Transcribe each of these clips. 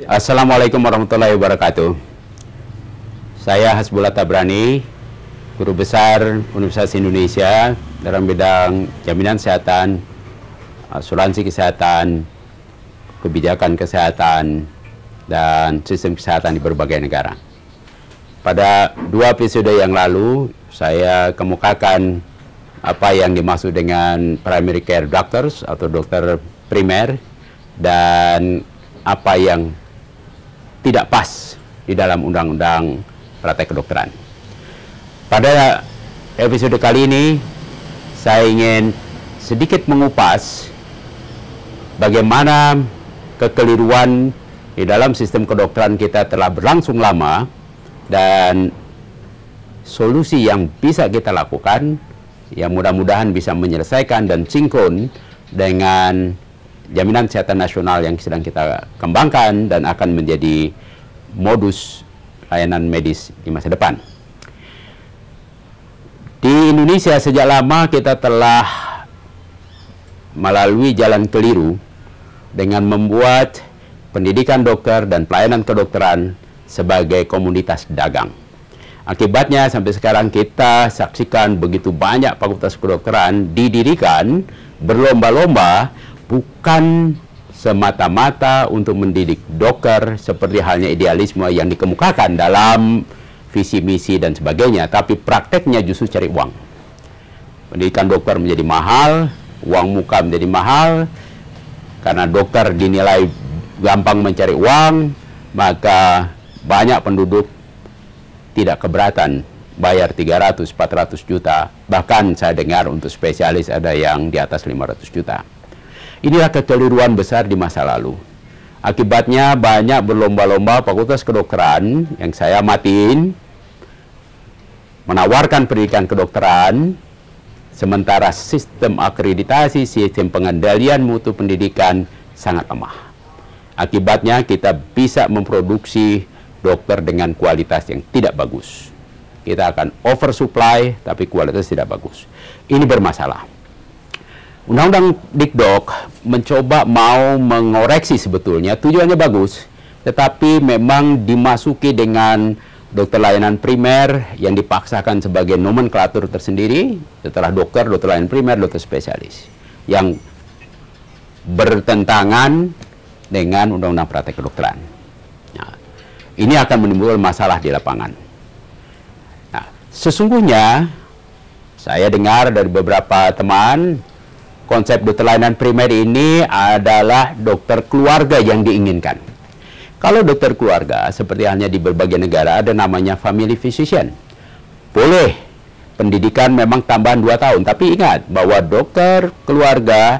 Assalamualaikum warahmatullahi wabarakatuh. Saya Hasbullah Tabrani, Guru Besar Universitas Indonesia dalam bidang jaminan kesehatan, asuransi kesehatan, kebijakan kesehatan, dan sistem kesehatan di berbagai negara. Pada 2 episode yang lalu, saya kemukakan apa yang dimaksud dengan primary care doctors atau dokter primer dan apa yang tidak pas di dalam undang-undang praktek kedokteran. Pada episode kali ini, saya ingin sedikit mengupas bagaimana kekeliruan di dalam sistem kedokteran kita telah berlangsung lama dan solusi yang bisa kita lakukan yang mudah-mudahan bisa menyelesaikan dan sinkron dengan jaminan kesehatan nasional yang sedang kita kembangkan dan akan menjadi modus layanan medis di masa depan. Di Indonesia sejak lama kita telah melalui jalan keliru dengan membuat pendidikan dokter dan pelayanan kedokteran sebagai komoditas dagang. Akibatnya sampai sekarang kita saksikan begitu banyak fakultas kedokteran didirikan berlomba-lomba bukan semata-mata untuk mendidik dokter seperti halnya idealisme yang dikemukakan dalam visi misi dan sebagainya, tapi prakteknya justru cari uang. Pendidikan dokter menjadi mahal, uang muka menjadi mahal, karena dokter dinilai gampang mencari uang, maka banyak penduduk tidak keberatan bayar 300-400 juta, bahkan saya dengar untuk spesialis ada yang di atas 500 juta. Inilah kekeliruan besar di masa lalu. Akibatnya banyak berlomba-lomba fakultas kedokteran yang saya amatin menawarkan pendidikan kedokteran, sementara sistem akreditasi, sistem pengendalian mutu pendidikan sangat lemah. Akibatnya kita bisa memproduksi dokter dengan kualitas yang tidak bagus. Kita akan oversupply, tapi kualitas tidak bagus. Ini bermasalah. Undang-undang Dikdok mencoba mau mengoreksi sebetulnya, tujuannya bagus, tetapi memang dimasuki dengan dokter layanan primer yang dipaksakan sebagai nomenklatur tersendiri, setelah dokter, dokter layanan primer, dokter spesialis, yang bertentangan dengan undang-undang praktek kedokteran. Nah, ini akan menimbulkan masalah di lapangan. Nah, sesungguhnya saya dengar dari beberapa teman, konsep dokter layanan primer ini adalah dokter keluarga yang diinginkan. Kalau dokter keluarga, seperti halnya di berbagai negara, ada namanya family physician. Boleh, pendidikan memang tambahan 2 tahun. Tapi ingat bahwa dokter keluarga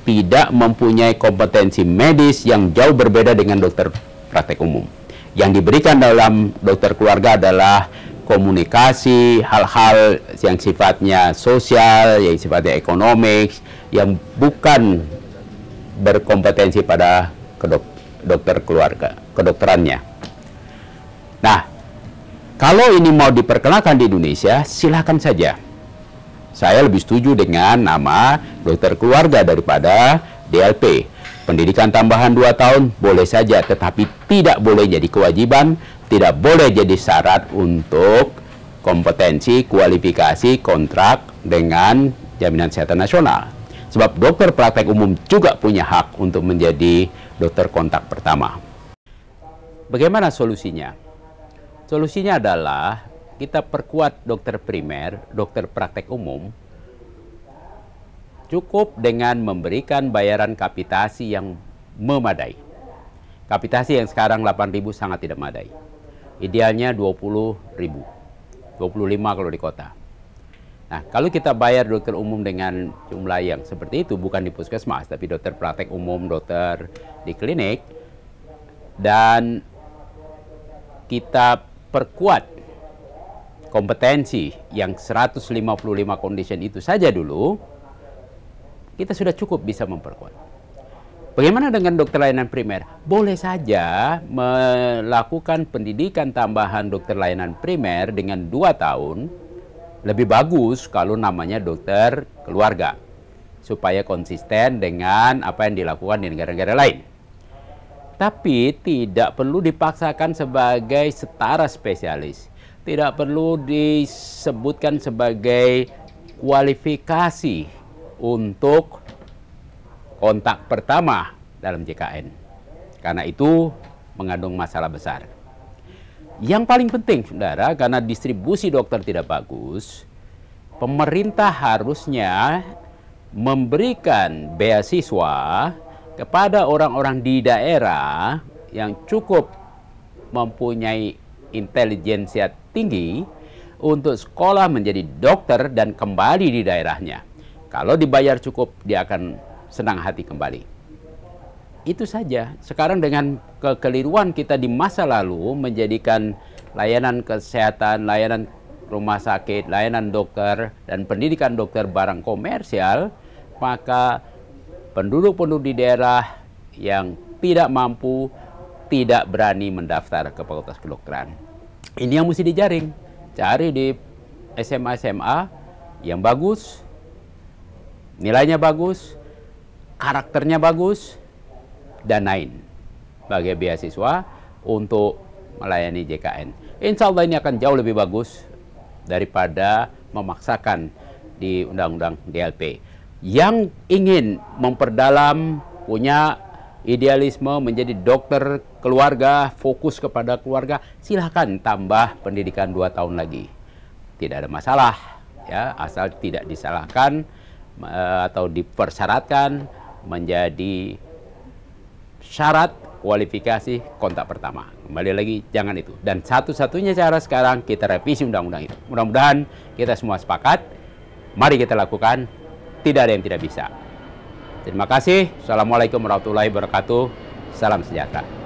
tidak mempunyai kompetensi medis yang jauh berbeda dengan dokter praktek umum. Yang diberikan dalam dokter keluarga adalah komunikasi, hal-hal yang sifatnya sosial, yang sifatnya ekonomik, yang bukan berkompetensi pada dokter keluarga, kedokterannya. Nah, kalau ini mau diperkenalkan di Indonesia, silakan saja. Saya lebih setuju dengan nama dokter keluarga daripada DLP. Pendidikan tambahan 2 tahun boleh saja, tetapi tidak boleh jadi kewajiban, tidak boleh jadi syarat untuk kompetensi, kualifikasi, kontrak dengan jaminan kesehatan nasional. Sebab dokter praktek umum juga punya hak untuk menjadi dokter kontak pertama. Bagaimana solusinya? Solusinya adalah kita perkuat dokter primer, dokter praktek umum, cukup dengan memberikan bayaran kapitasi yang memadai. Kapitasi yang sekarang 8.000 sangat tidak memadai. Idealnya 20.000, 25 kalau di kota. Nah, kalau kita bayar dokter umum dengan jumlah yang seperti itu, bukan di puskesmas, tapi dokter praktek umum, dokter di klinik, dan kita perkuat kompetensi yang 155 condition itu saja dulu, kita sudah cukup bisa memperkuat. Bagaimana dengan dokter layanan primer? Boleh saja melakukan pendidikan tambahan dokter layanan primer dengan 2 tahun. Lebih bagus kalau namanya dokter keluarga, supaya konsisten dengan apa yang dilakukan di negara-negara lain. Tetapi tidak perlu dipaksakan sebagai setara spesialis. Tidak perlu disebutkan sebagai kualifikasi untuk kontak pertama dalam JKN. Karena itu mengandung masalah besar. Yang paling penting, saudara, karena distribusi dokter tidak bagus, pemerintah harusnya memberikan beasiswa kepada orang-orang di daerah yang cukup mempunyai intelijensia tinggi untuk sekolah menjadi dokter dan kembali di daerahnya. Kalau dibayar cukup, dia akan senang hati kembali. Itu saja. Sekarang dengan kekeliruan kita di masa lalu menjadikan layanan kesehatan, layanan rumah sakit, layanan dokter, dan pendidikan dokter barang komersial, maka penduduk-penduduk di daerah yang tidak mampu tidak berani mendaftar ke fakultas kedokteran. Ini yang mesti dijaring. Cari di SMA-SMA yang bagus, nilainya bagus, karakternya bagus, dan lain sebagai beasiswa untuk melayani JKN. Insya Allah ini akan jauh lebih bagus daripada memaksakan di Undang-Undang DLP. Yang ingin memperdalam, punya idealisme menjadi dokter keluarga, fokus kepada keluarga, silahkan tambah pendidikan 2 tahun lagi. Tidak ada masalah, ya, asal tidak disalahkan atau dipersyaratkan menjadi syarat kualifikasi kontak pertama. Kembali lagi, jangan itu. Dan satu-satunya cara sekarang kita revisi undang-undang itu. Mudah-mudahan kita semua sepakat. Mari kita lakukan. Tidak ada yang tidak bisa. Terima kasih. Assalamualaikum warahmatullahi wabarakatuh. Salam sejahtera.